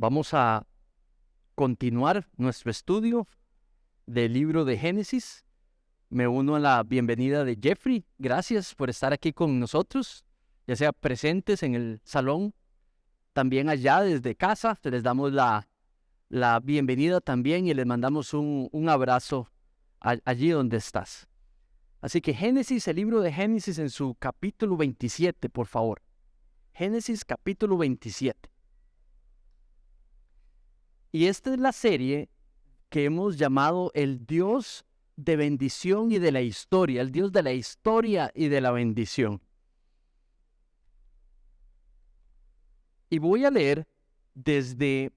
Vamos a continuar nuestro estudio del libro de Génesis. Me uno a la bienvenida de Jeffrey. Gracias por estar aquí con nosotros, ya sea presentes en el salón, también allá desde casa. Les damos la bienvenida también y les mandamos un abrazo allí donde estás. Así que Génesis, el libro de Génesis en su capítulo 27, por favor. Génesis capítulo 27. Y esta es la serie que hemos llamado el Dios de bendición y de la historia, el Dios de la historia y de la bendición. Y voy a leer desde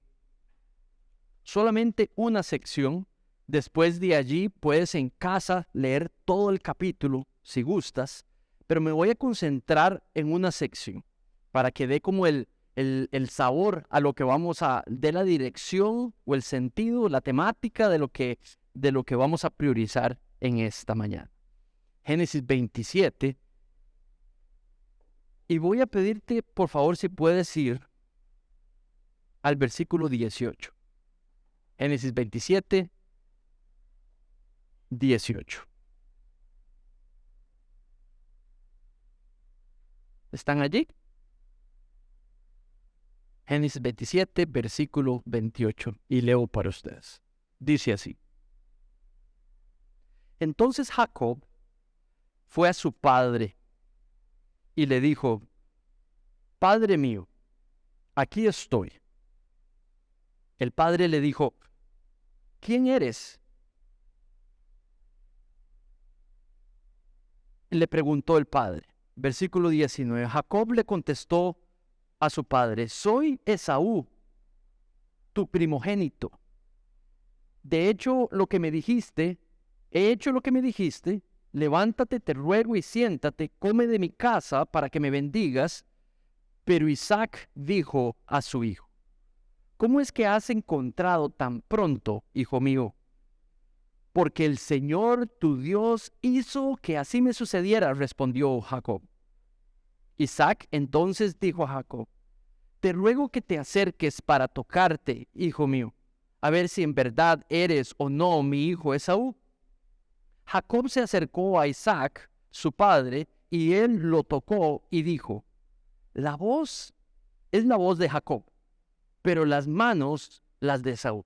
solamente una sección. Después de allí puedes en casa leer todo el capítulo si gustas, pero me voy a concentrar en una sección para que dé como el sabor a lo que vamos a, de la dirección o el sentido, la temática de lo que vamos a priorizar en esta mañana. Génesis 27. Y voy a pedirte, por favor, si puedes ir al versículo 18. Génesis 27, 18. ¿Están allí? Génesis 27, versículo 28, y leo para ustedes. Dice así: Entonces Jacob fue a su padre y le dijo: Padre mío, aquí estoy. El padre le dijo: ¿Quién eres? Le preguntó el padre. Versículo 19. Jacob le contestó a su padre: Soy Esaú, tu primogénito. He hecho lo que me dijiste, levántate, te ruego y siéntate, come de mi casa para que me bendigas. Pero Isaac dijo a su hijo: ¿Cómo es que has encontrado tan pronto, hijo mío? Porque el Señor tu Dios hizo que así me sucediera, respondió Jacob. Isaac entonces dijo a Jacob: Te ruego que te acerques para tocarte, hijo mío, a ver si en verdad eres o no mi hijo Esaú. Jacob se acercó a Isaac, su padre, y él lo tocó y dijo: La voz es la voz de Jacob, pero las manos las de Esaú.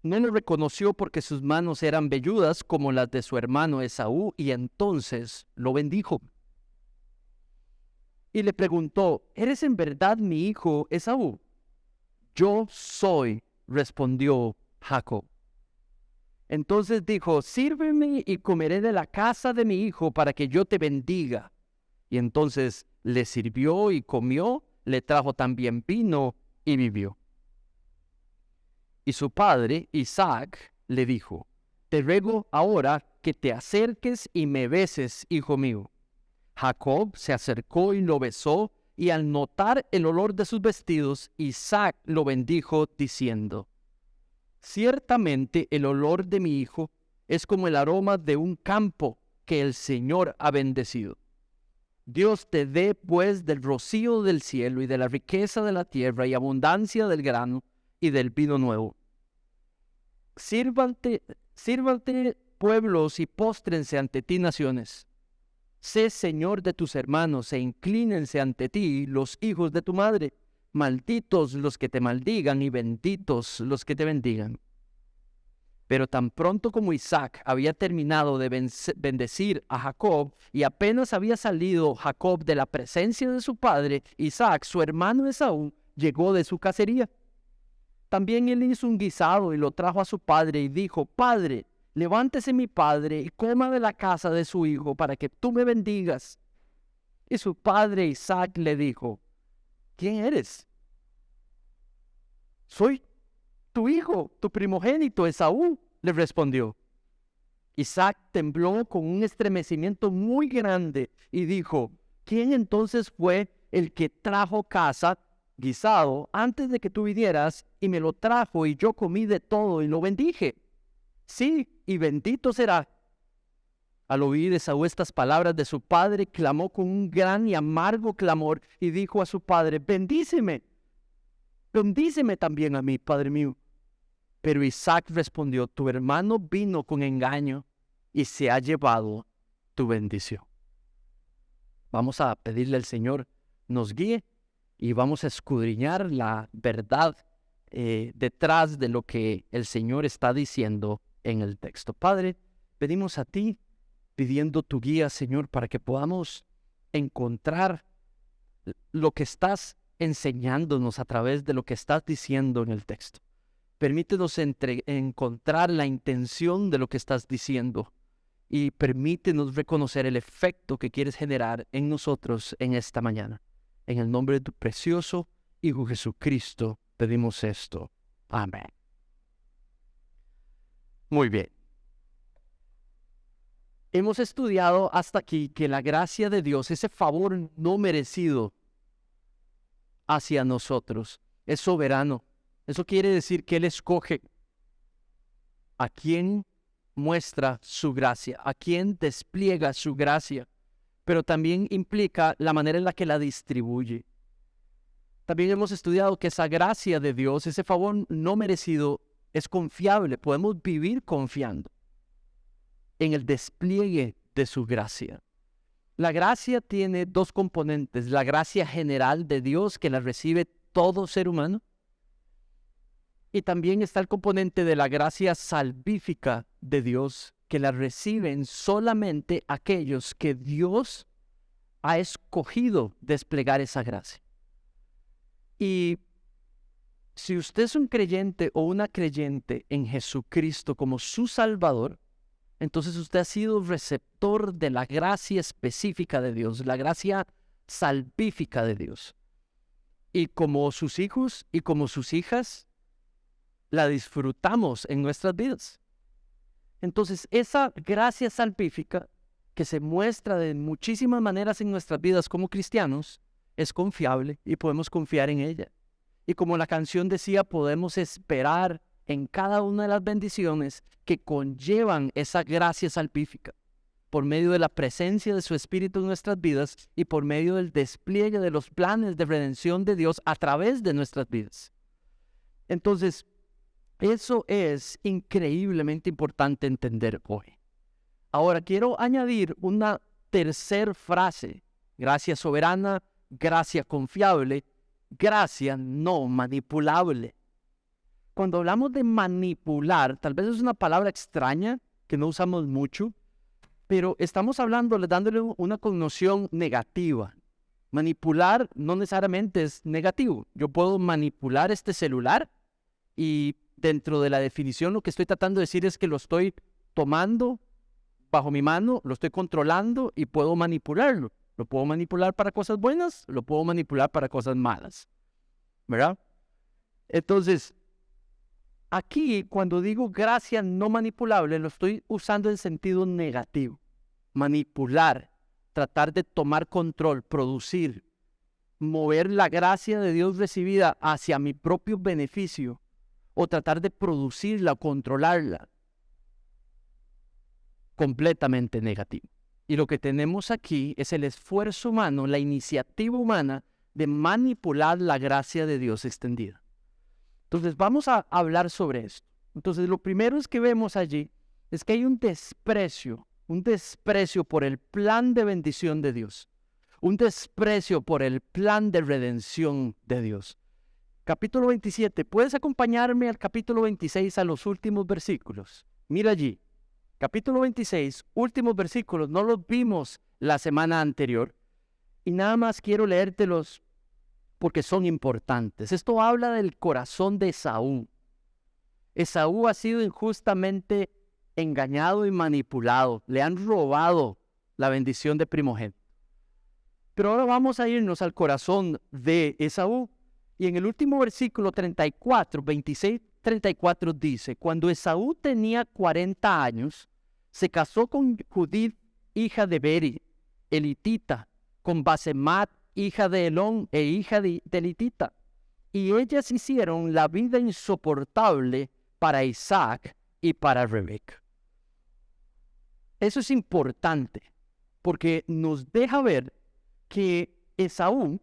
No lo reconoció porque sus manos eran velludas como las de su hermano Esaú, y entonces lo bendijo. Y le preguntó: ¿Eres en verdad mi hijo Esaú? Yo soy, respondió Jacob. Entonces dijo: Sírveme y comeré de la casa de mi hijo para que yo te bendiga. Y entonces le sirvió y comió, le trajo también vino y vivió. Y su padre, Isaac, le dijo: Te ruego ahora que te acerques y me beses, hijo mío. Jacob se acercó y lo besó, y al notar el olor de sus vestidos, Isaac lo bendijo, diciendo: Ciertamente el olor de mi hijo es como el aroma de un campo que el Señor ha bendecido. Dios te dé pues del rocío del cielo y de la riqueza de la tierra y abundancia del grano y del vino nuevo. Sírvante pueblos y póstrense ante ti naciones. Sé Señor de tus hermanos e inclínense ante ti los hijos de tu madre. Malditos los que te maldigan y benditos los que te bendigan. Pero tan pronto como Isaac había terminado de bendecir a Jacob y apenas había salido Jacob de la presencia de su padre, Isaac, su hermano Esaú, llegó de su cacería. También él hizo un guisado y lo trajo a su padre y dijo: Padre, levántese mi padre y coma de la casa de su hijo para que tú me bendigas. Y su padre Isaac le dijo: ¿Quién eres? Soy tu hijo, tu primogénito Esaú, le respondió. Isaac tembló con un estremecimiento muy grande y dijo: ¿Quién entonces fue el que trajo casa, guisado, antes de que tú vinieras, y me lo trajo y yo comí de todo y lo bendije? Sí, y bendito será. Al oír Esaú estas palabras de su padre, clamó con un gran y amargo clamor y dijo a su padre: Bendíceme. bendíceme también a mí, padre mío. Pero Isaac respondió, tu hermano vino con engaño y se ha llevado tu bendición. Vamos a pedirle al Señor nos guíe y vamos a escudriñar la verdad detrás de lo que el Señor está diciendo en el texto. Padre, pedimos a ti, pidiendo tu guía, Señor, para que podamos encontrar lo que estás enseñándonos a través de lo que estás diciendo en el texto. Permítenos encontrar la intención de lo que estás diciendo y permítenos reconocer el efecto que quieres generar en nosotros en esta mañana. En el nombre de tu precioso Hijo Jesucristo pedimos esto. Amén. Muy bien. Hemos estudiado hasta aquí que la gracia de Dios, ese favor no merecido hacia nosotros, es soberano. Eso quiere decir que Él escoge a quién muestra su gracia, a quién despliega su gracia, pero también implica la manera en la que la distribuye. También hemos estudiado que esa gracia de Dios, ese favor no merecido, es confiable. Podemos vivir confiando en el despliegue de su gracia. La gracia tiene dos componentes: la gracia general de Dios, que la recibe todo ser humano, y también está el componente de la gracia salvífica de Dios, que la reciben solamente aquellos que Dios ha escogido desplegar esa gracia. Y si usted es un creyente o una creyente en Jesucristo como su Salvador, entonces usted ha sido receptor de la gracia específica de Dios, la gracia salvífica de Dios. Y como sus hijos y como sus hijas, la disfrutamos en nuestras vidas. Entonces, esa gracia salvífica que se muestra de muchísimas maneras en nuestras vidas como cristianos, es confiable y podemos confiar en ella. Y como la canción decía, podemos esperar en cada una de las bendiciones que conllevan esa gracia salvífica, por medio de la presencia de su Espíritu en nuestras vidas y por medio del despliegue de los planes de redención de Dios a través de nuestras vidas. Entonces, eso es increíblemente importante entender hoy. Ahora, quiero añadir una tercera frase: gracia soberana, gracia confiable, gracia no manipulable. Cuando hablamos de manipular, tal vez es una palabra extraña que no usamos mucho, pero estamos dándole una connotación negativa. Manipular no necesariamente es negativo. Yo puedo manipular este celular y dentro de la definición lo que estoy tratando de decir es que lo estoy tomando bajo mi mano, lo estoy controlando y puedo manipularlo. Lo puedo manipular para cosas buenas, lo puedo manipular para cosas malas, ¿verdad? Entonces, aquí cuando digo gracia no manipulable, lo estoy usando en sentido negativo. Manipular, tratar de tomar control, producir, mover la gracia de Dios recibida hacia mi propio beneficio, o tratar de producirla o controlarla. Completamente negativo. Y lo que tenemos aquí es el esfuerzo humano, la iniciativa humana de manipular la gracia de Dios extendida. Entonces vamos a hablar sobre esto. Entonces lo primero es que vemos allí es que hay un desprecio por el plan de bendición de Dios, un desprecio por el plan de redención de Dios. Capítulo 27, ¿puedes acompañarme al capítulo 26 a los últimos versículos? Mira allí, capítulo 26, últimos versículos, no los vimos la semana anterior y nada más quiero leértelos porque son importantes. Esto habla del corazón de Esaú. Esaú ha sido injustamente engañado y manipulado, le han robado la bendición de primogénito. Pero ahora vamos a irnos al corazón de Esaú. Y en el último versículo 34, 26, 34 dice: cuando Esaú tenía 40 años, se casó con Judith, hija de Beri, elitita, con Basemat, hija de Elón e hija de elitita. Y ellas hicieron la vida insoportable para Isaac y para Rebeca. Eso es importante porque nos deja ver que Esaú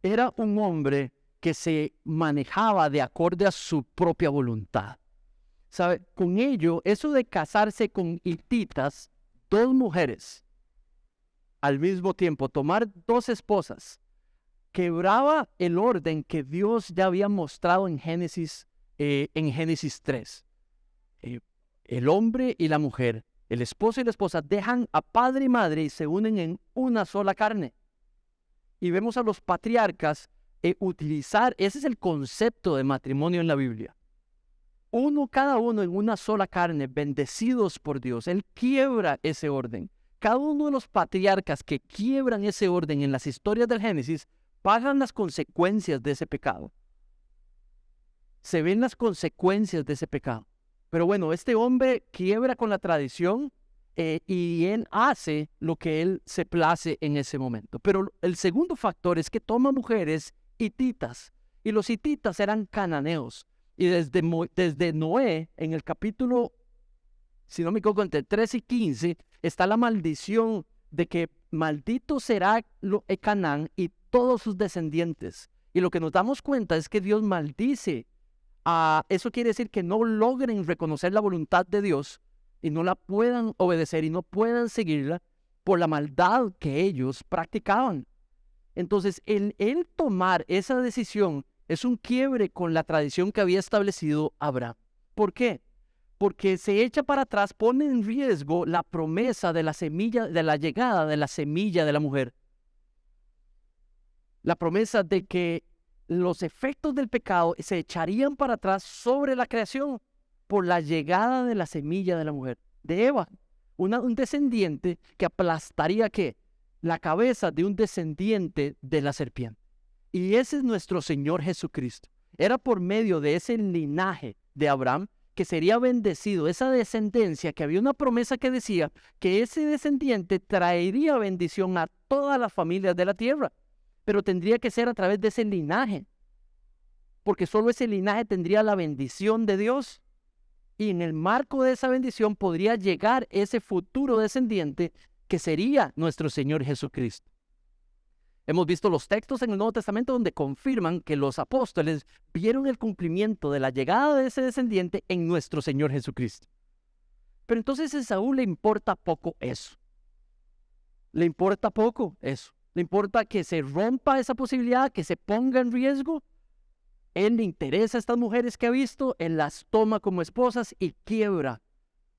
era un hombre que se manejaba de acorde a su propia voluntad. ¿Sabe? Con ello, eso de casarse con hititas, dos mujeres, al mismo tiempo, tomar dos esposas, quebraba el orden que Dios ya había mostrado en Génesis 3. El hombre y la mujer, el esposo y la esposa, dejan a padre y madre y se unen en una sola carne. Y vemos a los patriarcas utilizar, ese es el concepto de matrimonio en la Biblia. Cada uno en una sola carne, bendecidos por Dios. Él quiebra ese orden. Cada uno de los patriarcas que quiebran ese orden en las historias del Génesis pagan las consecuencias de ese pecado. Se ven las consecuencias de ese pecado. Pero bueno, este hombre quiebra con la tradición y él hace lo que él se place en ese momento. Pero el segundo factor es que toma mujeres hititas. Y los hititas eran cananeos. Y desde Noé, en el capítulo, si no me equivoco, entre 3 y 15, está la maldición de que maldito será Canaán y todos sus descendientes. Y lo que nos damos cuenta es que Dios maldice. Eso quiere decir que no logren reconocer la voluntad de Dios y no la puedan obedecer y no puedan seguirla por la maldad que ellos practicaban. Entonces, él tomar esa decisión es un quiebre con la tradición que había establecido Abraham. ¿Por qué? Porque se echa para atrás, pone en riesgo la promesa de la semilla, de la llegada de la semilla de la mujer. La promesa de que los efectos del pecado se echarían para atrás sobre la creación por la llegada de la semilla de la mujer, de Eva, un descendiente que aplastaría ¿qué? La cabeza de un descendiente de la serpiente. Y ese es nuestro Señor Jesucristo. Era por medio de ese linaje de Abraham que sería bendecido, esa descendencia, que había una promesa que decía que ese descendiente traería bendición a todas las familias de la tierra. Pero tendría que ser a través de ese linaje, porque solo ese linaje tendría la bendición de Dios. Y en el marco de esa bendición podría llegar ese futuro descendiente que sería nuestro Señor Jesucristo. Hemos visto los textos en el Nuevo Testamento donde confirman que los apóstoles vieron el cumplimiento de la llegada de ese descendiente en nuestro Señor Jesucristo. Pero entonces a Esaú le importa poco eso. Le importa poco eso. Le importa que se rompa esa posibilidad, que se ponga en riesgo. Él le interesa a estas mujeres que ha visto, él las toma como esposas y quiebra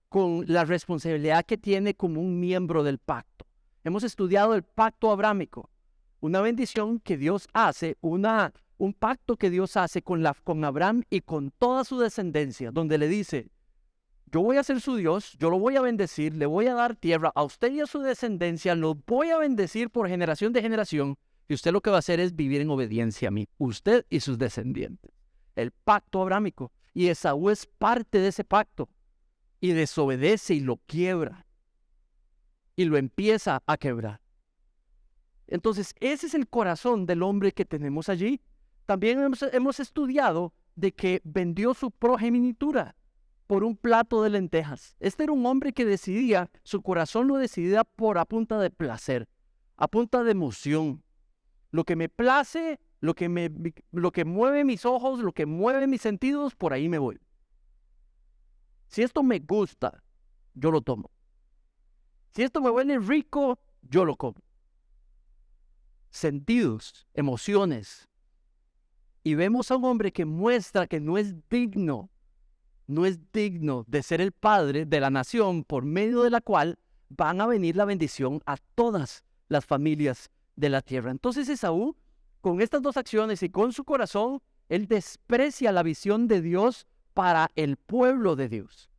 con la responsabilidad que tiene como un miembro del pacto. Hemos estudiado el pacto abrámico. Una bendición que Dios hace, un pacto que Dios hace con Abraham y con toda su descendencia, donde le dice, yo voy a ser su Dios, yo lo voy a bendecir, le voy a dar tierra a usted y a su descendencia, lo voy a bendecir por generación de generación, y usted lo que va a hacer es vivir en obediencia a mí, usted y sus descendientes. El pacto abrámico. Y Esaú es parte de ese pacto, y desobedece y lo quiebra, y lo empieza a quebrar. Entonces, ese es el corazón del hombre que tenemos allí. También hemos estudiado de que vendió su progenitura por un plato de lentejas. Este era un hombre que decidía, su corazón lo decidía a punta de placer, a punta de emoción. Lo que me place, lo que mueve mis ojos, lo que mueve mis sentidos, por ahí me voy. Si esto me gusta, yo lo tomo. Si esto me huele rico, yo lo como. Sentidos, emociones. Y vemos a un hombre que muestra que no es digno de ser el padre de la nación por medio de la cual van a venir la bendición a todas las familias de la tierra. Entonces Esaú, con estas dos acciones y con su corazón, él desprecia la visión de Dios para el pueblo de Dios.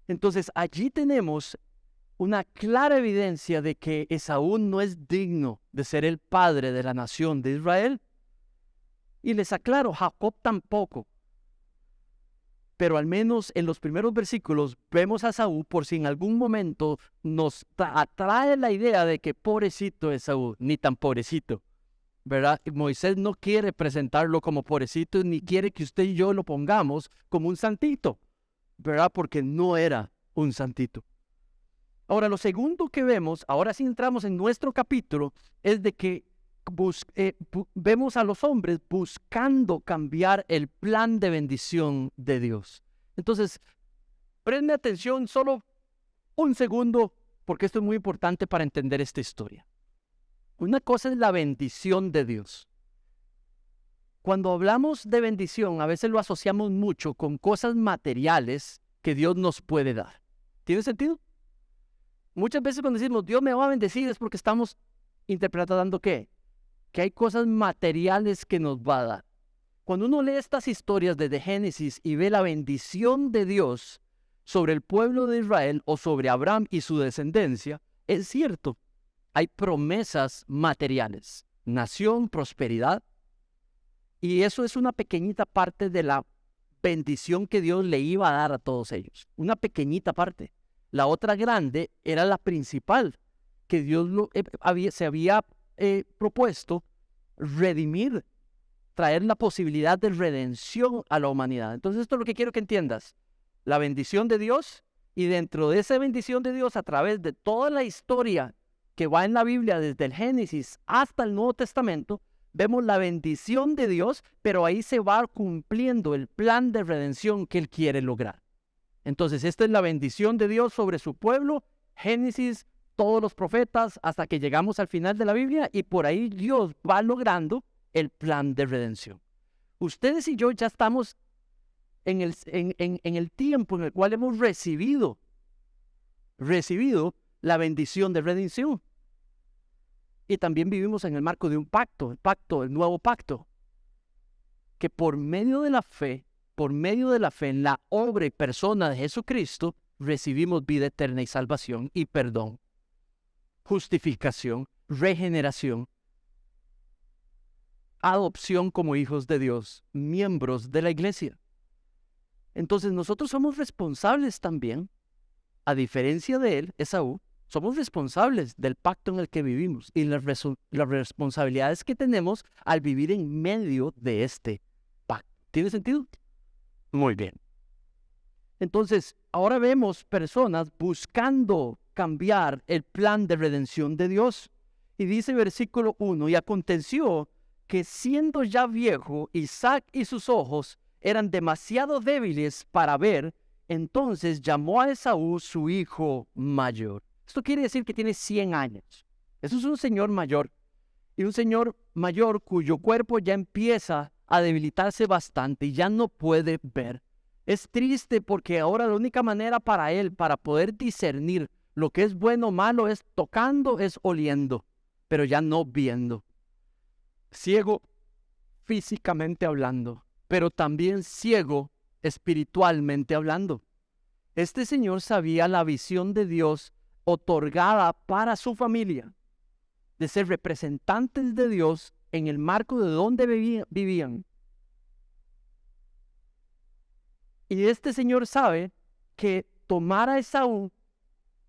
Entonces allí tenemos una clara evidencia de que Esaú no es digno de ser el padre de la nación de Israel. Y les aclaro, Jacob tampoco. Pero al menos en los primeros versículos vemos a Esaú por si en algún momento nos atrae la idea de que pobrecito Esaú, ni tan pobrecito, ¿verdad? Moisés no quiere presentarlo como pobrecito, ni quiere que usted y yo lo pongamos como un santito, ¿verdad? Porque no era un santito. Ahora, lo segundo que vemos, ahora sí entramos en nuestro capítulo, es de que vemos a los hombres buscando cambiar el plan de bendición de Dios. Entonces, préstame atención solo un segundo, porque esto es muy importante para entender esta historia. Una cosa es la bendición de Dios. Cuando hablamos de bendición, a veces lo asociamos mucho con cosas materiales que Dios nos puede dar. ¿Tiene sentido? Muchas veces cuando decimos Dios me va a bendecir es porque estamos interpretando ¿qué? Que hay cosas materiales que nos va a dar. Cuando uno lee estas historias desde Génesis y ve la bendición de Dios sobre el pueblo de Israel o sobre Abraham y su descendencia, es cierto, hay promesas materiales, nación, prosperidad, y eso es una pequeñita parte de la bendición que Dios le iba a dar a todos ellos, una pequeñita parte. La otra grande era la principal, que Dios se había propuesto redimir, traer la posibilidad de redención a la humanidad. Entonces esto es lo que quiero que entiendas. La bendición de Dios, y dentro de esa bendición de Dios, a través de toda la historia que va en la Biblia, desde el Génesis hasta el Nuevo Testamento, vemos la bendición de Dios, pero ahí se va cumpliendo el plan de redención que Él quiere lograr. Entonces, esta es la bendición de Dios sobre su pueblo, Génesis, todos los profetas, hasta que llegamos al final de la Biblia, y por ahí Dios va logrando el plan de redención. Ustedes y yo ya estamos en el tiempo en el cual hemos recibido la bendición de redención. Y también vivimos en el marco de un pacto, el nuevo pacto, que por medio de la fe en la obra y persona de Jesucristo, recibimos vida eterna y salvación y perdón, justificación, regeneración, adopción como hijos de Dios, miembros de la iglesia. Entonces nosotros somos responsables también, a diferencia de él, Esaú, somos responsables del pacto en el que vivimos y las responsabilidades que tenemos al vivir en medio de este pacto. ¿Tiene sentido? Muy bien. Entonces, ahora vemos personas buscando cambiar el plan de redención de Dios. Y dice versículo 1, y aconteció que siendo ya viejo, Isaac y sus ojos eran demasiado débiles para ver, entonces llamó a Esaú su hijo mayor. Esto quiere decir que tiene 100 años. Eso es un señor mayor. Y un señor mayor cuyo cuerpo ya empieza a debilitarse bastante y ya no puede ver. Es triste porque ahora la única manera para él, para poder discernir lo que es bueno o malo, es tocando, es oliendo, pero ya no viendo. Ciego físicamente hablando, pero también ciego espiritualmente hablando. Este señor sabía la visión de Dios otorgada para su familia, de ser representantes de Dios en el marco de donde vivían. Y este señor sabe que tomar a Esaú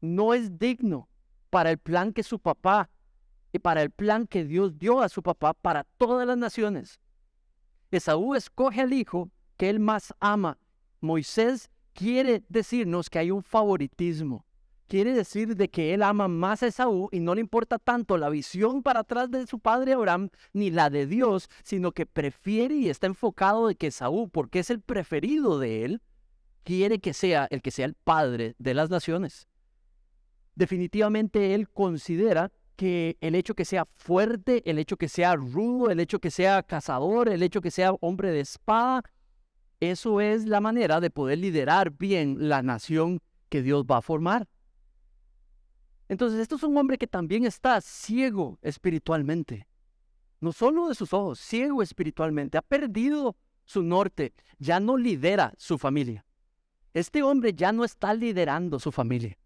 no es digno para el plan que su papá y para el plan que Dios dio a su papá para todas las naciones. Esaú escoge al hijo que él más ama. Moisés quiere decirnos que hay un favoritismo. Quiere decir de que él ama más a Esaú y no le importa tanto la visión para atrás de su padre Abraham ni la de Dios, sino que prefiere y está enfocado de que Esaú, porque es el preferido de él, quiere que sea el padre de las naciones. Definitivamente él considera que el hecho que sea fuerte, el hecho que sea rudo, el hecho que sea cazador, el hecho que sea hombre de espada, eso es la manera de poder liderar bien la nación que Dios va a formar. Entonces, esto es un hombre que también está ciego espiritualmente. No solo de sus ojos, ciego espiritualmente. Ha perdido su norte. Ya no lidera su familia. Este hombre ya no está liderando su familia.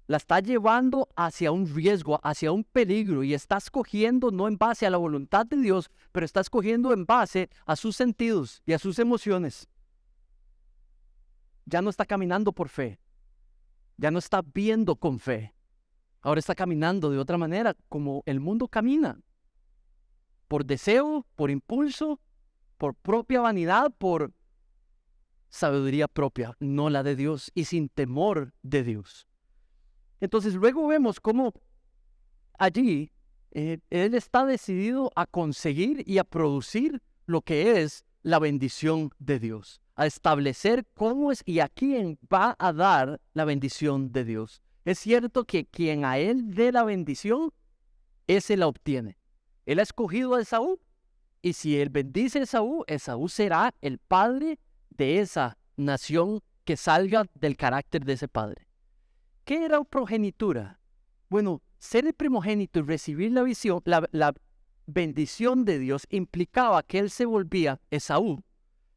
La está llevando hacia un riesgo, hacia un peligro, y está escogiendo no en base a la voluntad de Dios, pero está escogiendo en base a sus sentidos y a sus emociones. Ya no está caminando por fe. Ya no está viendo con fe. Ahora está caminando de otra manera, como el mundo camina. Por deseo, por impulso, por propia vanidad, por sabiduría propia, no la de Dios, y sin temor de Dios. Entonces luego vemos cómo allí Él está decidido a conseguir y a producir lo que es la bendición de Dios, a establecer cómo es y a quién va a dar la bendición de Dios. Es cierto que quien a él dé la bendición, ese la obtiene. Él ha escogido a Esaú, y si él bendice a Esaú, Esaú será el padre de esa nación que salga del carácter de ese padre. ¿Qué era progenitura? Bueno, ser el primogénito y recibir la bendición de Dios implicaba que él se volvía, Esaú,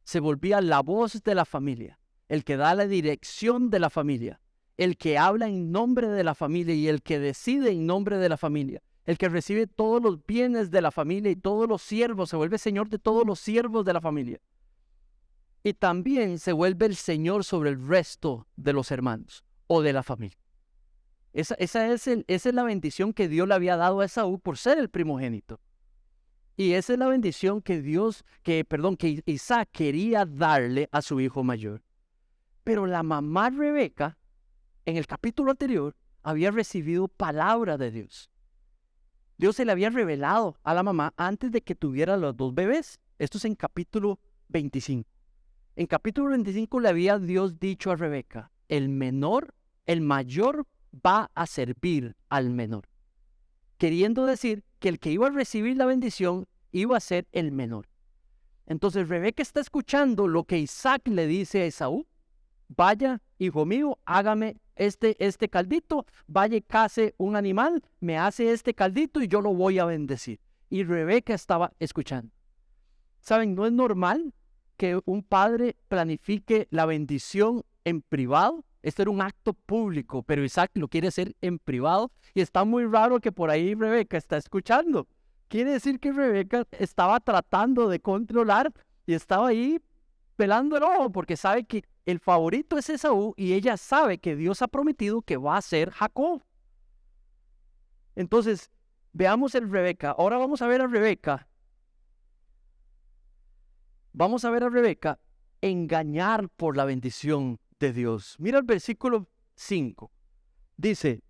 se volvía la voz de la familia, el que da la dirección de la familia, el que habla en nombre de la familia y el que decide en nombre de la familia, el que recibe todos los bienes de la familia y todos los siervos, se vuelve señor de todos los siervos de la familia. Y también se vuelve el señor sobre el resto de los hermanos o de la familia. Esa es la bendición que Dios le había dado a Esaú por ser el primogénito. Y esa es la bendición que Isaac quería darle a su hijo mayor. Pero la mamá Rebeca, en el capítulo anterior, había recibido palabra de Dios. Dios se le había revelado a la mamá antes de que tuviera los dos bebés. Esto es en capítulo 25. En capítulo 25 le había Dios dicho a Rebeca, el mayor va a servir al menor. Queriendo decir que el que iba a recibir la bendición iba a ser el menor. Entonces Rebeca está escuchando lo que Isaac le dice a Esaú. Vaya, hijo mío, hágame este caldito, vaya y case un animal, me hace este caldito y yo lo voy a bendecir. Y Rebeca estaba escuchando. ¿Saben? No es normal que un padre planifique la bendición en privado. Esto era un acto público, pero Isaac lo quiere hacer en privado y está muy raro que por ahí Rebeca está escuchando. Quiere decir que Rebeca estaba tratando de controlar y estaba ahí pelando el ojo porque sabe que el favorito es Esaú y ella sabe que Dios ha prometido que va a ser Jacob. Entonces, veamos el Rebeca. Ahora vamos a ver a Rebeca. Vamos a ver a Rebeca engañar por la bendición de Dios. Mira el versículo 5. Dice,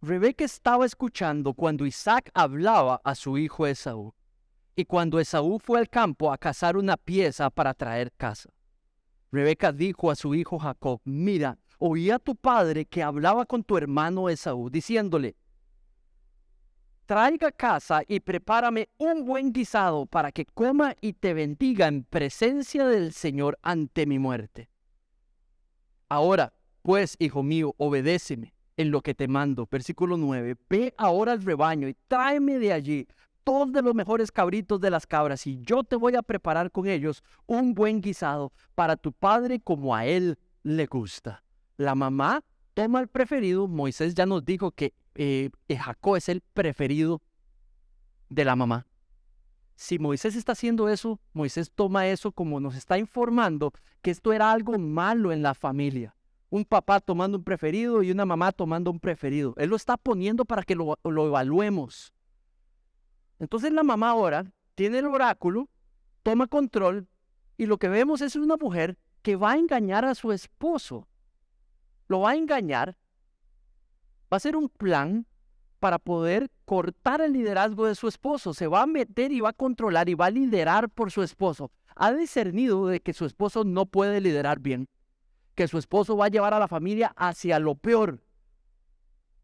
Rebeca estaba escuchando cuando Isaac hablaba a su hijo Esaú, y cuando Esaú fue al campo a cazar una pieza para traer casa. Rebeca dijo a su hijo Jacob, mira, oí a tu padre que hablaba con tu hermano Esaú, diciéndole, traiga casa y prepárame un buen guisado para que coma y te bendiga en presencia del Señor ante mi muerte. Ahora, pues, hijo mío, obedéceme en lo que te mando. Versículo 9. Ve ahora al rebaño y tráeme de allí todos de los mejores cabritos de las cabras y yo te voy a preparar con ellos un buen guisado para tu padre como a él le gusta. La mamá toma el preferido. Moisés ya nos dijo que Jacob es el preferido de la mamá. Si Moisés está haciendo eso, Moisés toma eso como nos está informando que esto era algo malo en la familia. Un papá tomando un preferido y una mamá tomando un preferido. Él lo está poniendo para que lo evaluemos. Entonces la mamá ahora tiene el oráculo, toma control y lo que vemos es una mujer que va a engañar a su esposo. Lo va a engañar. Va a hacer un plan para poder cortar el liderazgo de su esposo. Se va a meter y va a controlar y va a liderar por su esposo. Ha discernido de que su esposo no puede liderar bien, que su esposo va a llevar a la familia hacia lo peor,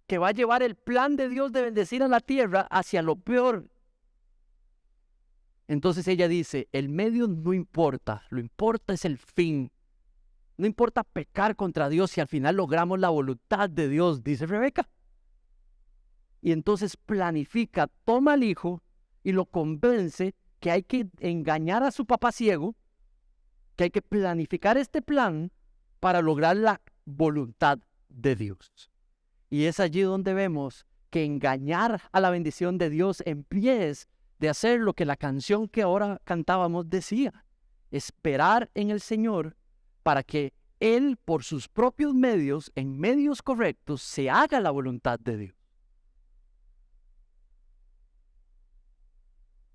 que va a llevar el plan de Dios de bendecir a la tierra hacia lo peor. Entonces ella dice, el medio no importa, lo importa es el fin. No importa pecar contra Dios si al final logramos la voluntad de Dios, dice Rebeca. Y entonces planifica, toma al hijo y lo convence que hay que engañar a su papá ciego, que hay que planificar este plan para lograr la voluntad de Dios. Y es allí donde vemos que engañar a la bendición de Dios en pie de hacer lo que la canción que ahora cantábamos decía, esperar en el Señor para que Él por sus propios medios, en medios correctos, se haga la voluntad de Dios.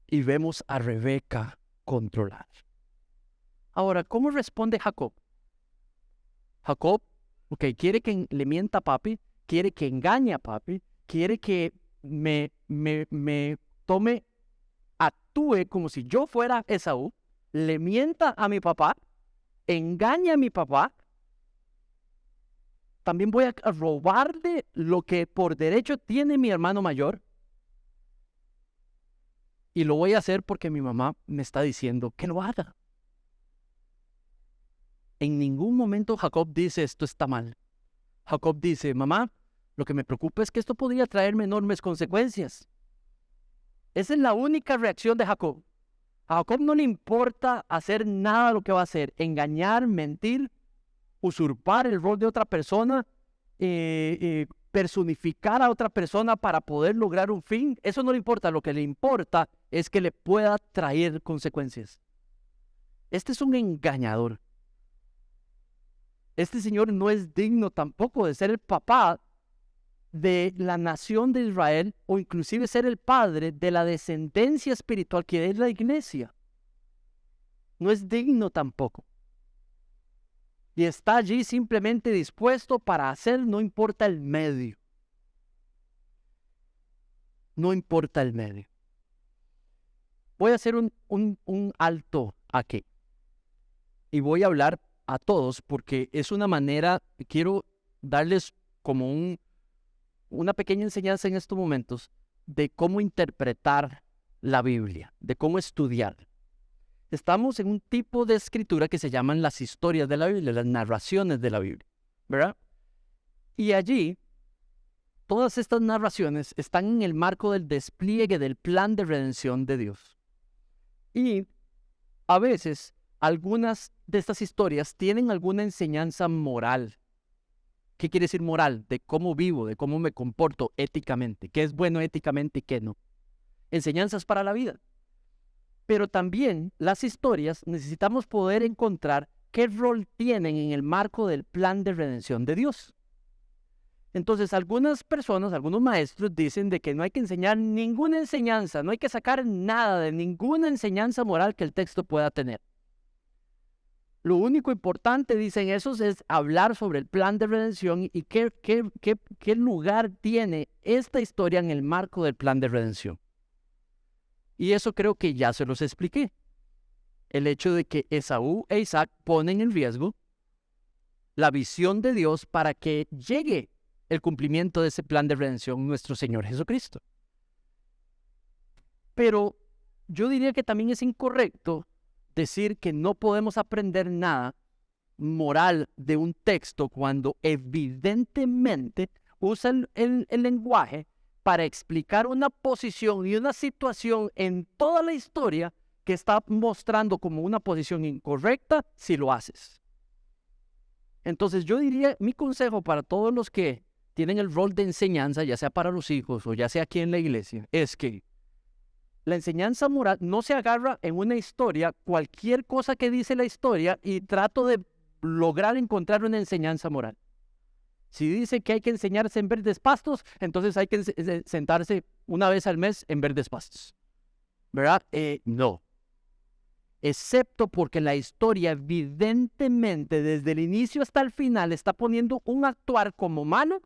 Y vemos a Rebeca controlar. Ahora, ¿cómo responde Jacob? Jacob, quiere que le mienta a papi, quiere que engañe a papi, quiere que me tome, actúe como si yo fuera Esaú, le mienta a mi papá, engañe a mi papá, también voy a robarle lo que por derecho tiene mi hermano mayor. Y lo voy a hacer porque mi mamá me está diciendo que lo haga. En ningún momento Jacob dice esto está mal. Jacob dice, mamá, lo que me preocupa es que esto podría traerme enormes consecuencias. Esa es la única reacción de Jacob. A Jacob no le importa hacer nada de lo que va a hacer, engañar, mentir, usurpar el rol de otra persona, personificar a otra persona para poder lograr un fin. Eso no le importa, lo que le importa es que le pueda traer consecuencias. Este es un engañador. Este señor no es digno tampoco de ser el papá de la nación de Israel o inclusive ser el padre de la descendencia espiritual que es la iglesia. No es digno tampoco. Y está allí simplemente dispuesto para hacer, no importa el medio. No importa el medio. Voy a hacer un alto aquí. Y voy a hablar a todos porque es una manera, quiero darles como una pequeña enseñanza en estos momentos de cómo interpretar la Biblia, de cómo estudiar. Estamos en un tipo de escritura que se llaman las historias de la Biblia, las narraciones de la Biblia, ¿verdad? Y allí, todas estas narraciones están en el marco del despliegue del plan de redención de Dios. Y a veces, algunas de estas historias tienen alguna enseñanza moral. ¿Qué quiere decir moral? De cómo vivo, de cómo me comporto éticamente, qué es bueno éticamente y qué no. Enseñanzas para la vida. Pero también las historias necesitamos poder encontrar qué rol tienen en el marco del plan de redención de Dios. Entonces, algunas personas, algunos maestros dicen de que no hay que enseñar ninguna enseñanza, no hay que sacar nada de ninguna enseñanza moral que el texto pueda tener. Lo único importante, dicen esos, es hablar sobre el plan de redención y qué lugar tiene esta historia en el marco del plan de redención. Y eso creo que ya se los expliqué. El hecho de que Esaú e Isaac ponen en riesgo la visión de Dios para que llegue el cumplimiento de ese plan de redención, nuestro Señor Jesucristo. Pero yo diría que también es incorrecto decir que no podemos aprender nada moral de un texto cuando evidentemente usa el lenguaje para explicar una posición y una situación en toda la historia que está mostrando como una posición incorrecta si lo haces. Entonces yo diría, mi consejo para todos los que tienen el rol de enseñanza, ya sea para los hijos o ya sea aquí en la iglesia, es que la enseñanza moral no se agarra en una historia, cualquier cosa que dice la historia, y trato de lograr encontrar una enseñanza moral. Si dice que hay que enseñarse en verdes pastos, entonces hay que sentarse una vez al mes en verdes pastos. ¿Verdad? No. Excepto porque la historia evidentemente desde el inicio hasta el final está poniendo un actuar como malo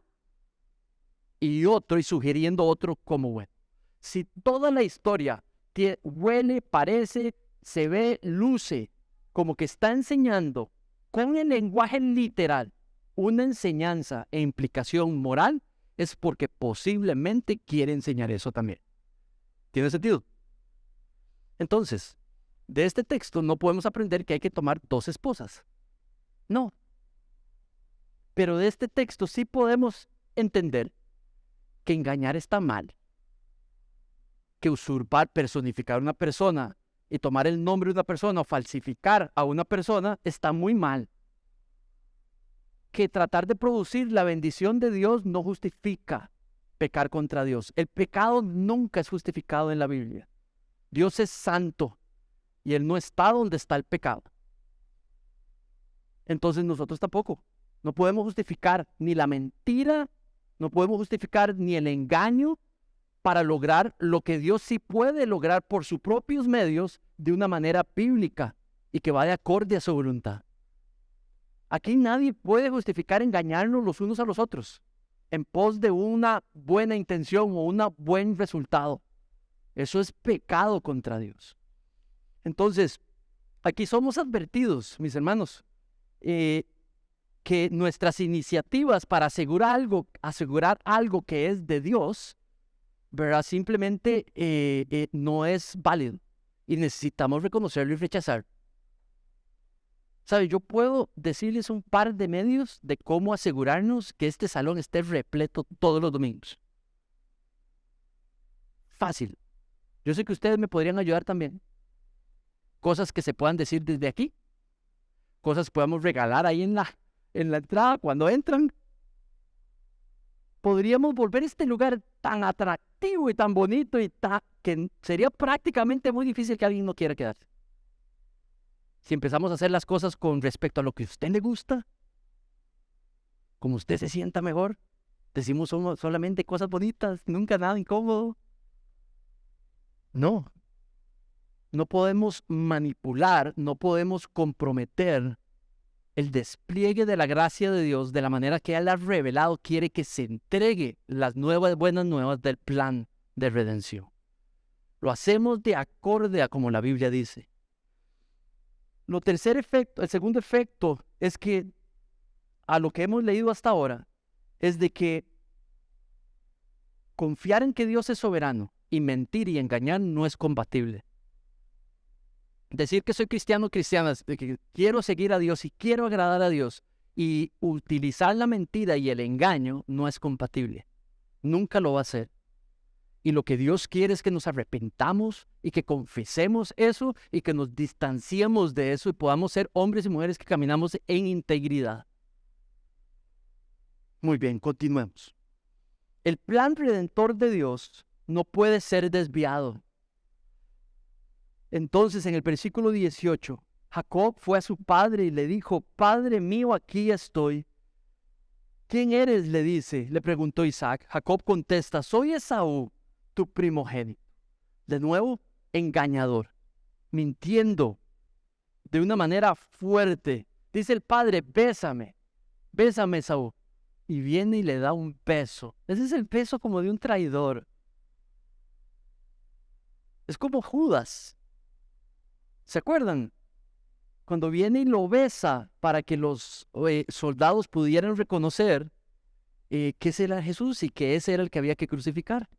y sugiriendo otro como bueno. Si toda la historia huele, parece, se ve, luce como que está enseñando con el lenguaje literal una enseñanza e implicación moral, es porque posiblemente quiere enseñar eso también. ¿Tiene sentido? Entonces, de este texto no podemos aprender que hay que tomar 2 esposas. No. Pero de este texto sí podemos entender que engañar está mal. Que usurpar, personificar a una persona y tomar el nombre de una persona o falsificar a una persona está muy mal. Que tratar de producir la bendición de Dios no justifica pecar contra Dios. El pecado nunca es justificado en la Biblia. Dios es santo y Él no está donde está el pecado. Entonces nosotros tampoco. No podemos justificar ni la mentira, no podemos justificar ni el engaño para lograr lo que Dios sí puede lograr por sus propios medios de una manera bíblica y que va de acorde a su voluntad. Aquí nadie puede justificar engañarnos los unos a los otros. en pos de una buena intención o un buen resultado. Eso es pecado contra Dios. Entonces, aquí somos advertidos, mis hermanos, que nuestras iniciativas para asegurar algo que es de Dios, ¿verdad? Simplemente no es válido y necesitamos reconocerlo y rechazar. ¿Sabe? Yo puedo decirles un par de medios de cómo asegurarnos que este salón esté repleto todos los domingos. Fácil. Yo sé que ustedes me podrían ayudar también. Cosas que se puedan decir desde aquí. Cosas que podamos regalar ahí en la entrada cuando entran. Podríamos volver este lugar tan atractivo y tan bonito que sería prácticamente muy difícil que alguien no quiera quedarse. Si empezamos a hacer las cosas con respecto a lo que a usted le gusta, como usted se sienta mejor, decimos solamente cosas bonitas, nunca nada incómodo. No podemos manipular, no podemos comprometer el despliegue de la gracia de Dios de la manera que Él ha revelado, quiere que se entregue las buenas nuevas del plan de redención. Lo hacemos de acorde a como la Biblia dice. El segundo efecto es que a lo que hemos leído hasta ahora es de que confiar en que Dios es soberano y mentir y engañar no es compatible. Decir que soy cristiana, de que quiero seguir a Dios y quiero agradar a Dios y utilizar la mentira y el engaño no es compatible. Nunca lo va a ser. Y lo que Dios quiere es que nos arrepentamos y que confesemos eso y que nos distanciemos de eso y podamos ser hombres y mujeres que caminamos en integridad. Muy bien, continuemos. El plan redentor de Dios no puede ser desviado. Entonces, en el versículo 18, Jacob fue a su padre y le dijo: Padre mío, aquí estoy. ¿Quién eres?, le dice, le preguntó Isaac. Jacob contesta: soy Esaú, tu primogénito. De nuevo, engañador, mintiendo de una manera fuerte. Dice el padre: bésame, Esaú. Y viene y le da un beso. Ese es el beso como de un traidor. Es como Judas. ¿Se acuerdan? Cuando viene y lo besa para que los soldados pudieran reconocer que ese era Jesús y que ese era el que había que crucificar.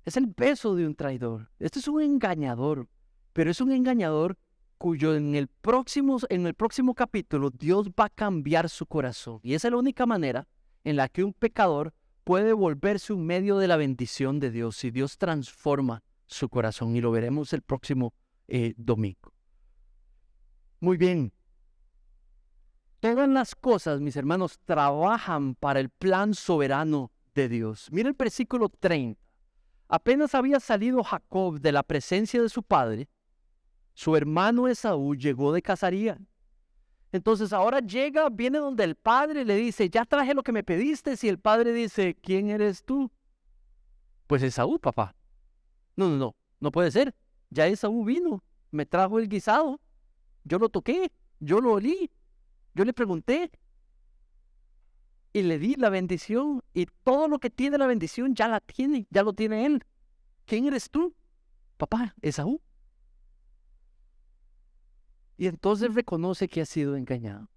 Es el beso de un traidor. Este es un engañador, pero es un engañador cuyo en el próximo capítulo Dios va a cambiar su corazón. Y esa es la única manera en la que un pecador puede volverse un medio de la bendición de Dios, si Dios transforma su corazón, y lo veremos el próximo domingo. Muy bien. Todas las cosas, mis hermanos, trabajan para el plan soberano de Dios. Mira el versículo 30. Apenas había salido Jacob de la presencia de su padre, su hermano Esaú llegó de cacería. Entonces ahora viene donde el padre le dice: ya traje lo que me pediste. Y el padre dice: ¿quién eres tú? Pues Esaú, papá. No puede ser. Ya Esaú vino, me trajo el guisado. Yo lo toqué, yo lo olí, yo le pregunté y le di la bendición, y todo lo que tiene la bendición ya lo tiene él. ¿Quién eres tú? Papá, Esaú. Y entonces reconoce que ha sido engañado.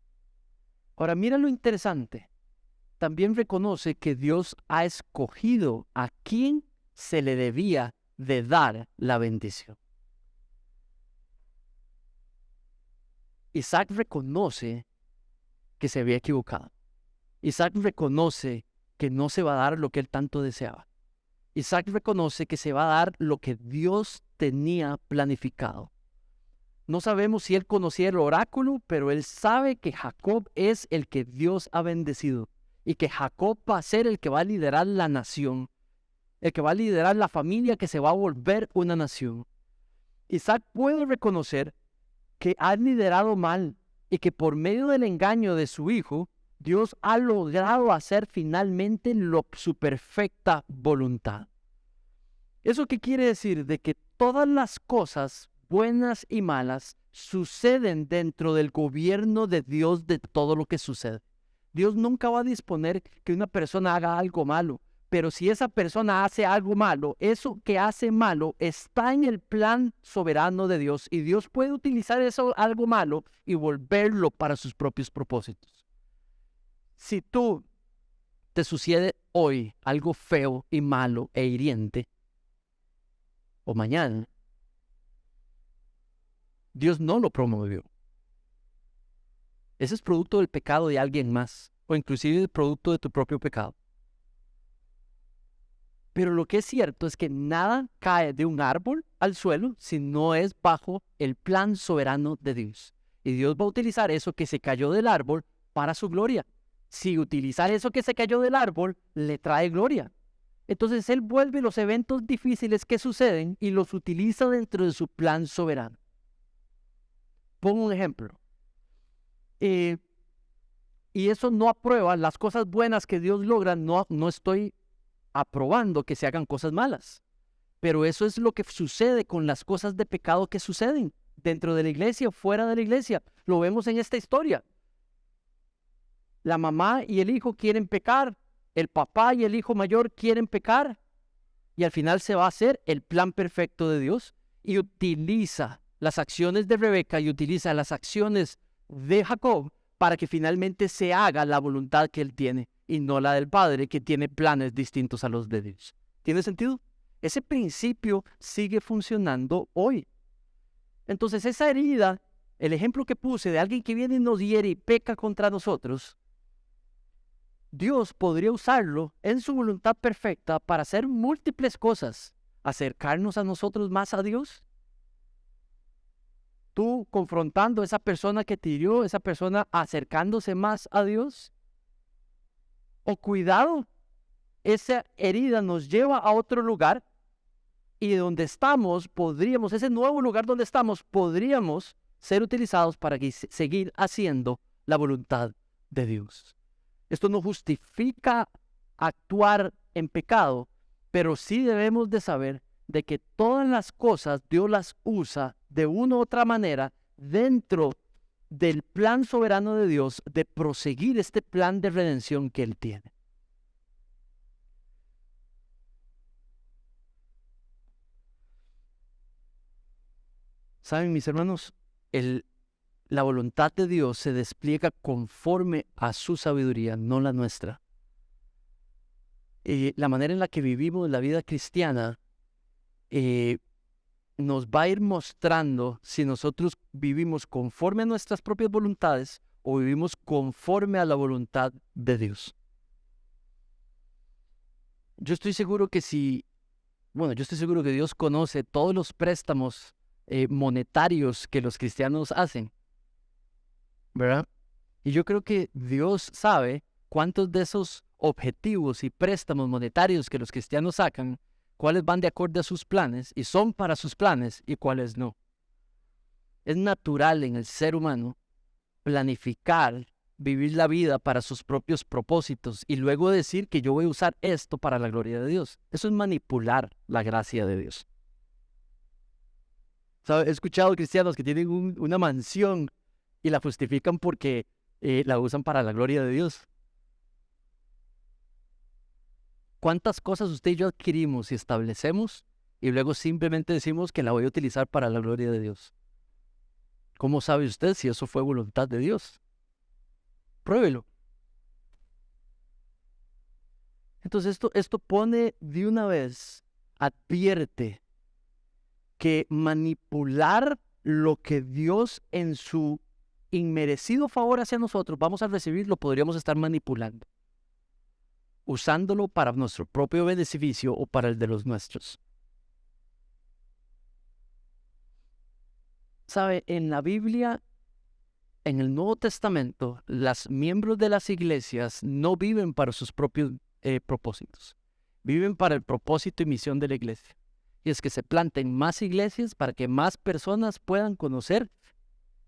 Ahora mira lo interesante. También reconoce que Dios ha escogido a quien se le debía de dar la bendición. Isaac reconoce que se había equivocado. Isaac reconoce que no se va a dar lo que él tanto deseaba. Isaac reconoce que se va a dar lo que Dios tenía planificado. No sabemos si él conocía el oráculo, pero él sabe que Jacob es el que Dios ha bendecido y que Jacob va a ser el que va a liderar la nación, el que va a liderar la familia que se va a volver una nación. Isaac puede reconocer que ha liderado mal y que por medio del engaño de su hijo, Dios ha logrado hacer finalmente su perfecta voluntad. ¿Eso qué quiere decir? De que todas las cosas buenas y malas suceden dentro del gobierno de Dios de todo lo que sucede. Dios nunca va a disponer que una persona haga algo malo. Pero si esa persona hace algo malo, eso que hace malo está en el plan soberano de Dios. Y Dios puede utilizar eso algo malo y volverlo para sus propios propósitos. Si tú te sucede hoy algo feo y malo e hiriente, o mañana, Dios no lo promovió. Ese es producto del pecado de alguien más, o inclusive el producto de tu propio pecado. Pero lo que es cierto es que nada cae de un árbol al suelo si no es bajo el plan soberano de Dios. Y Dios va a utilizar eso que se cayó del árbol para su gloria. Si utilizar eso que se cayó del árbol le trae gloria, entonces Él vuelve los eventos difíciles que suceden y los utiliza dentro de su plan soberano. Pongo un ejemplo. Y eso no aprueba las cosas buenas que Dios logra. No estoy aprobando que se hagan cosas malas. Pero eso es lo que sucede con las cosas de pecado que suceden dentro de la iglesia o fuera de la iglesia. Lo vemos en esta historia. La mamá y el hijo quieren pecar. El papá y el hijo mayor quieren pecar. Y al final se va a hacer el plan perfecto de Dios. Y utiliza las acciones de Rebeca y utiliza las acciones de Jacob para que finalmente se haga la voluntad que él tiene y no la del Padre, que tiene planes distintos a los de Dios. ¿Tiene sentido? Ese principio sigue funcionando hoy. Entonces esa herida, el ejemplo que puse de alguien que viene y nos hiere y peca contra nosotros, Dios podría usarlo en su voluntad perfecta para hacer múltiples cosas. Acercarnos a nosotros más a Dios. Tú confrontando a esa persona que te hirió, esa persona acercándose más a Dios. O cuidado, esa herida nos lleva a otro lugar y donde estamos podríamos, ese nuevo lugar donde estamos, podríamos ser utilizados para seguir haciendo la voluntad de Dios. Esto no justifica actuar en pecado, pero sí debemos de saber de que todas las cosas Dios las usa de una u otra manera dentro del plan soberano de Dios de proseguir este plan de redención que Él tiene. ¿Saben, mis hermanos? La voluntad de Dios se despliega conforme a su sabiduría, no la nuestra. La manera en la que vivimos la vida cristiana nos va a ir mostrando si nosotros vivimos conforme a nuestras propias voluntades o vivimos conforme a la voluntad de Dios. Yo estoy seguro que Dios conoce todos los préstamos monetarios que los cristianos hacen, ¿verdad? Y yo creo que Dios sabe cuántos de esos objetivos y préstamos monetarios que los cristianos sacan, cuáles van de acuerdo a sus planes y son para sus planes y cuáles no. Es natural en el ser humano planificar, vivir la vida para sus propios propósitos y luego decir que yo voy a usar esto para la gloria de Dios. Eso es manipular la gracia de Dios. ¿Sabe? He escuchado cristianos que tienen una mansión y la justifican porque la usan para la gloria de Dios. ¿Cuántas cosas usted y yo adquirimos y establecemos y luego simplemente decimos que la voy a utilizar para la gloria de Dios? ¿Cómo sabe usted si eso fue voluntad de Dios? Pruébelo. Entonces esto pone de una vez, advierte que manipular lo que Dios en su inmerecido favor hacia nosotros vamos a recibir, lo podríamos estar manipulando, usándolo para nuestro propio beneficio o para el de los nuestros. ¿Sabe? En la Biblia, en el Nuevo Testamento, los miembros de las iglesias no viven para sus propios propósitos. Viven para el propósito y misión de la iglesia. Y es que se planten más iglesias para que más personas puedan conocer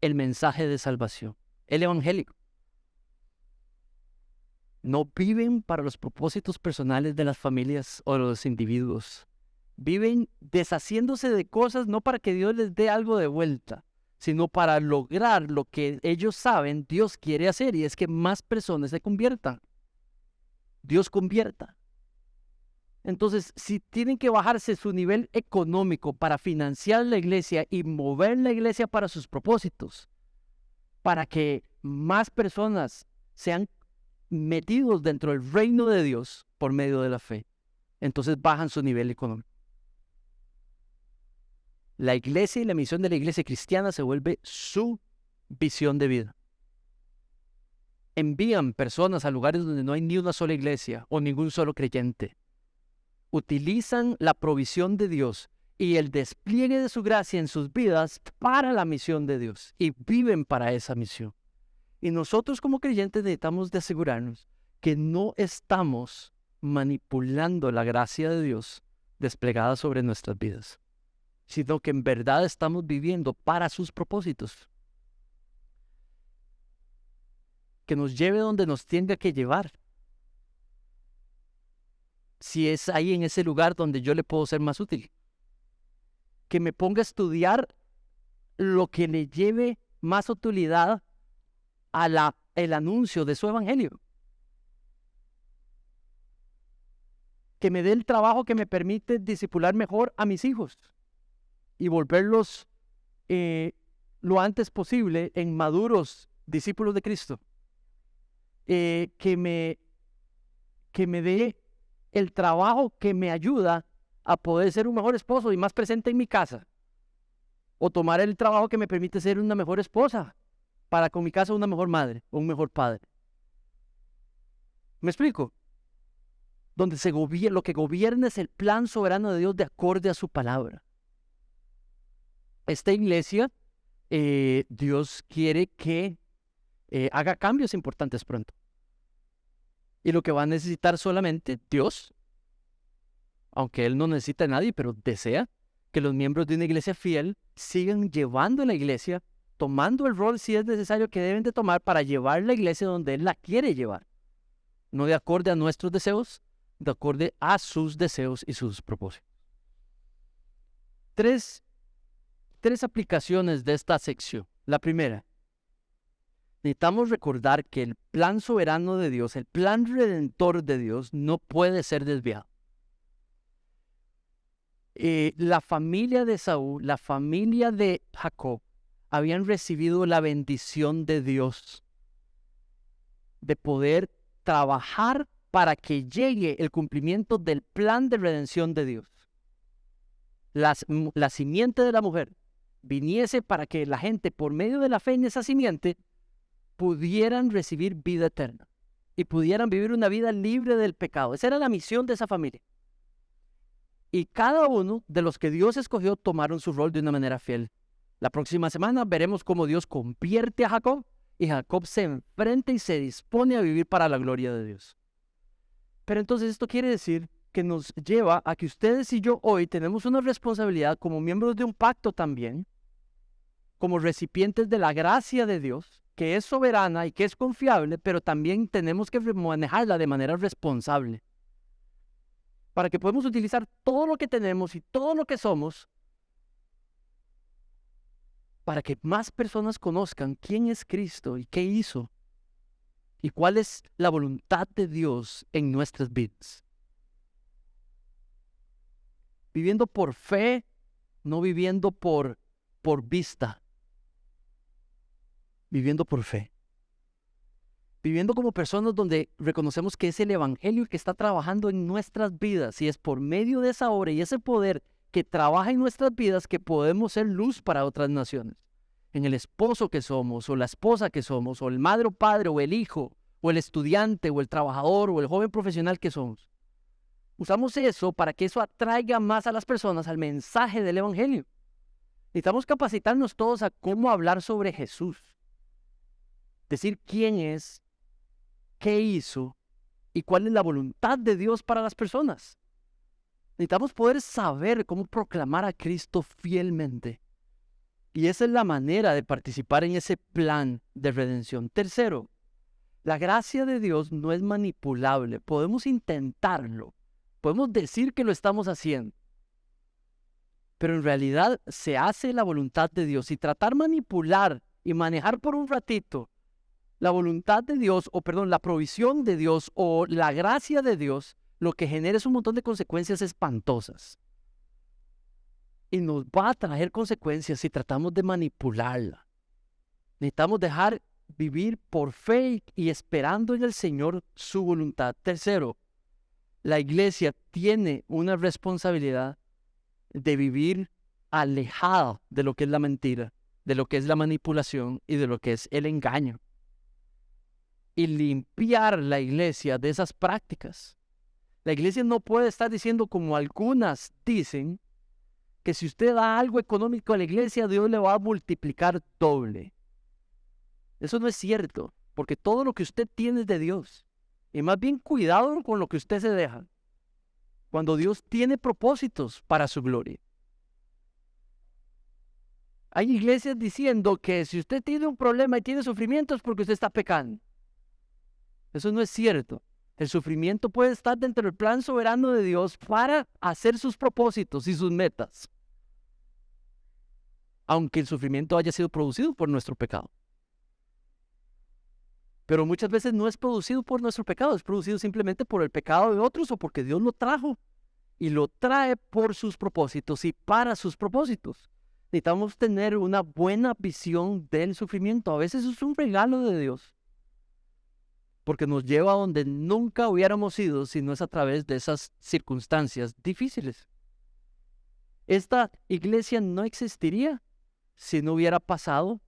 el mensaje de salvación, el evangélico. No viven para los propósitos personales de las familias o de los individuos. Viven deshaciéndose de cosas no para que Dios les dé algo de vuelta, sino para lograr lo que ellos saben Dios quiere hacer, y es que más personas se conviertan. Dios convierta. Entonces, si tienen que bajarse su nivel económico para financiar la iglesia y mover la iglesia para sus propósitos, para que más personas sean metidos dentro del reino de Dios por medio de la fe, entonces bajan su nivel económico. La iglesia y la misión de la iglesia cristiana se vuelve su visión de vida. Envían personas a lugares donde no hay ni una sola iglesia o ningún solo creyente. Utilizan la provisión de Dios y el despliegue de su gracia en sus vidas para la misión de Dios, y viven para esa misión. Y nosotros como creyentes necesitamos de asegurarnos que no estamos manipulando la gracia de Dios desplegada sobre nuestras vidas, sino que en verdad estamos viviendo para sus propósitos. Que nos lleve donde nos tenga que llevar. Si es ahí en ese lugar donde yo le puedo ser más útil. Que me ponga a estudiar lo que le lleve más utilidad a el anuncio de su evangelio. Que me dé el trabajo que me permite discipular mejor a mis hijos y volverlos lo antes posible en maduros discípulos de Cristo. Que me dé el trabajo que me ayuda a poder ser un mejor esposo y más presente en mi casa. O tomar el trabajo que me permite ser una mejor esposa, para con mi casa una mejor madre o un mejor padre. ¿Me explico? Donde lo que gobierna es el plan soberano de Dios de acorde a su palabra. Esta iglesia, Dios quiere que haga cambios importantes pronto. Y lo que va a necesitar solamente Dios, aunque Él no necesita a nadie, pero desea que los miembros de una iglesia fiel sigan llevando la iglesia, tomando el rol si es necesario que deben de tomar para llevar la iglesia donde Él la quiere llevar. No de acorde a nuestros deseos, de acorde a sus deseos y sus propósitos. Tres aplicaciones de esta sección. La primera, necesitamos recordar que el plan soberano de Dios, el plan redentor de Dios, no puede ser desviado. La familia de Saúl, la familia de Jacob, habían recibido la bendición de Dios de poder trabajar para que llegue el cumplimiento del plan de redención de Dios. La simiente de la mujer viniese para que la gente, por medio de la fe en esa simiente, pudieran recibir vida eterna y pudieran vivir una vida libre del pecado. Esa era la misión de esa familia. Y cada uno de los que Dios escogió tomaron su rol de una manera fiel. La próxima semana veremos cómo Dios convierte a Jacob y Jacob se enfrenta y se dispone a vivir para la gloria de Dios. Pero entonces esto quiere decir que nos lleva a que ustedes y yo hoy tenemos una responsabilidad como miembros de un pacto también, como recipientes de la gracia de Dios, que es soberana y que es confiable, pero también tenemos que manejarla de manera responsable, para que podamos utilizar todo lo que tenemos y todo lo que somos, para que más personas conozcan quién es Cristo y qué hizo, y cuál es la voluntad de Dios en nuestras vidas. Viviendo por fe, no viviendo por vista. Viviendo por fe. Viviendo como personas donde reconocemos que es el Evangelio que está trabajando en nuestras vidas, y es por medio de esa obra y ese poder que trabaja en nuestras vidas que podemos ser luz para otras naciones. En el esposo que somos, o la esposa que somos, o el madre o padre, o el hijo, o el estudiante, o el trabajador, o el joven profesional que somos. Usamos eso para que eso atraiga más a las personas al mensaje del Evangelio. Necesitamos capacitarnos todos a cómo hablar sobre Jesús. Decir quién es, qué hizo y cuál es la voluntad de Dios para las personas. Necesitamos poder saber cómo proclamar a Cristo fielmente. Y esa es la manera de participar en ese plan de redención. Tercero, la gracia de Dios no es manipulable. Podemos intentarlo. Podemos decir que lo estamos haciendo. pero en realidad se hace la voluntad de Dios. Y tratar manipular y manejar por un ratito la voluntad de Dios, o perdón, la provisión de Dios o la gracia de Dios, lo que genera es un montón de consecuencias espantosas. Y nos va a traer consecuencias si tratamos de manipularla. Necesitamos dejar vivir por fe y esperando en el Señor su voluntad. Tercero, la iglesia tiene una responsabilidad de vivir alejada de lo que es la mentira, de lo que es la manipulación y de lo que es el engaño. Y limpiar la iglesia de esas prácticas. La iglesia no puede estar diciendo, como algunas dicen, que si usted da algo económico a la iglesia, Dios le va a multiplicar doble. Eso no es cierto, porque todo lo que usted tiene es de Dios. Y más bien cuidado con lo que usted se deja, cuando Dios tiene propósitos para su gloria. Hay iglesias diciendo que si usted tiene un problema y tiene sufrimiento es porque usted está pecando. Eso no es cierto. El sufrimiento puede estar dentro del plan soberano de Dios para hacer sus propósitos y sus metas, aunque el sufrimiento haya sido producido por nuestro pecado. Pero muchas veces no es producido por nuestro pecado, es producido simplemente por el pecado de otros o porque Dios lo trajo y lo trae por sus propósitos y para sus propósitos. Necesitamos tener una buena visión del sufrimiento. A veces es un regalo de Dios, porque nos lleva a donde nunca hubiéramos ido si no es a través de esas circunstancias difíciles. Esta iglesia no existiría si no hubiera pasado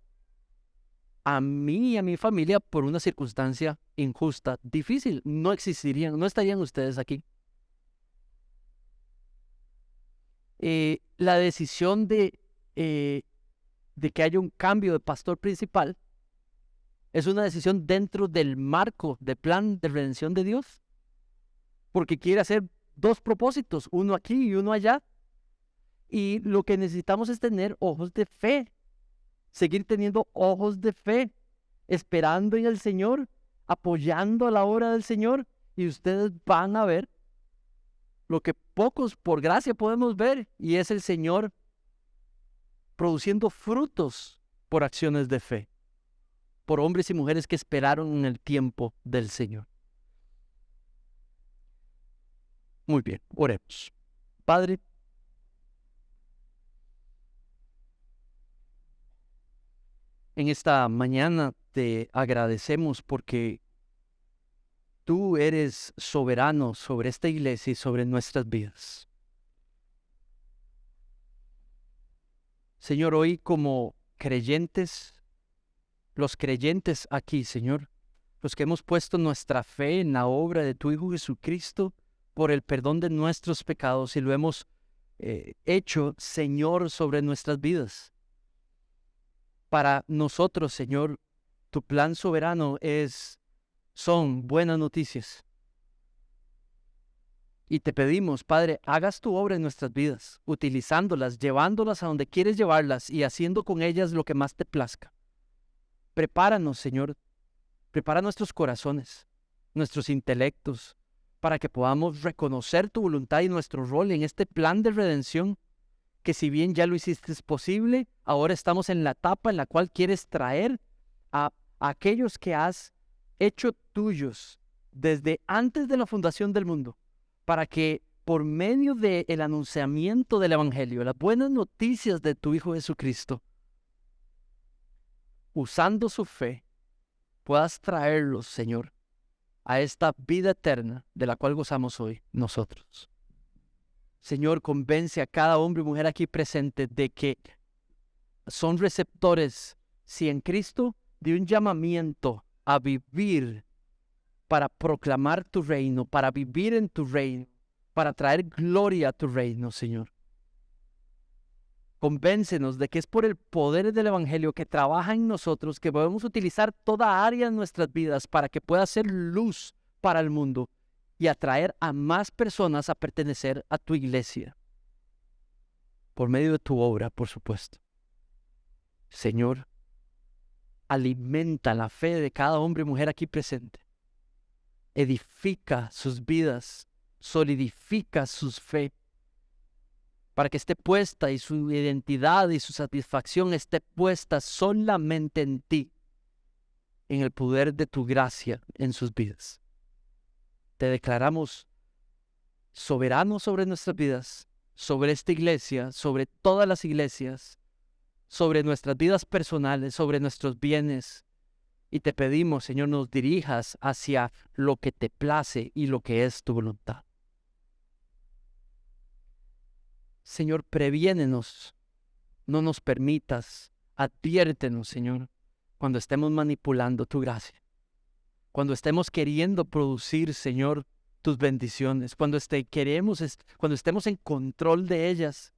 a mí y a mi familia por una circunstancia injusta, difícil. No existirían, no estarían ustedes aquí. La decisión de que haya un cambio de pastor principal es una decisión dentro del marco del plan de redención de Dios, porque quiere hacer dos propósitos, uno aquí y uno allá. Y lo que necesitamos es tener ojos de fe, seguir teniendo ojos de fe, esperando en el Señor, apoyando a la obra del Señor, y ustedes van a ver lo que pocos por gracia podemos ver, y es el Señor produciendo frutos por acciones de fe, por hombres y mujeres que esperaron en el tiempo del Señor. Muy bien, oremos. Padre, en esta mañana te agradecemos porque tú eres soberano sobre esta iglesia y sobre nuestras vidas. Señor, hoy como creyentes, los creyentes aquí, Señor, los que hemos puesto nuestra fe en la obra de tu Hijo Jesucristo por el perdón de nuestros pecados y lo hemos hecho, Señor, sobre nuestras vidas. Para nosotros, Señor, tu plan soberano son buenas noticias. Y te pedimos, Padre, hagas tu obra en nuestras vidas, utilizándolas, llevándolas a donde quieres llevarlas y haciendo con ellas lo que más te plazca. Prepáranos, Señor, prepara nuestros corazones, nuestros intelectos, para que podamos reconocer tu voluntad y nuestro rol en este plan de redención, que si bien ya lo hiciste posible, ahora estamos en la etapa en la cual quieres traer a aquellos que has hecho tuyos desde antes de la fundación del mundo, para que por medio del anunciamiento del Evangelio, las buenas noticias de tu Hijo Jesucristo, usando su fe, puedas traerlos, Señor, a esta vida eterna de la cual gozamos hoy nosotros. Señor, convence a cada hombre y mujer aquí presente de que son receptores, si en Cristo, de un llamamiento a vivir para proclamar tu reino, para vivir en tu reino, para traer gloria a tu reino, Señor. Convéncenos de que es por el poder del Evangelio que trabaja en nosotros que podemos utilizar toda área de nuestras vidas para que pueda ser luz para el mundo y atraer a más personas a pertenecer a tu iglesia. Por medio de tu obra, por supuesto. Señor, alimenta la fe de cada hombre y mujer aquí presente. Edifica sus vidas, solidifica su fe, para que esté puesta y su identidad y su satisfacción esté puesta solamente en ti, en el poder de tu gracia en sus vidas. Te declaramos soberano sobre nuestras vidas, sobre esta iglesia, sobre todas las iglesias, sobre nuestras vidas personales, sobre nuestros bienes. Y te pedimos, Señor, nos dirijas hacia lo que te place y lo que es tu voluntad. Señor, previénenos, no nos permitas, adviértenos, Señor, cuando estemos manipulando tu gracia, cuando estemos queriendo producir, Señor, tus bendiciones, cuando estemos en control de ellas,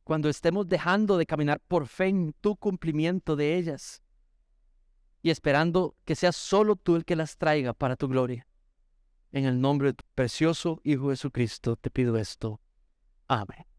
cuando estemos dejando de caminar por fe en tu cumplimiento de ellas y esperando que seas solo tú el que las traiga para tu gloria. En el nombre de tu precioso Hijo Jesucristo te pido esto. Amén.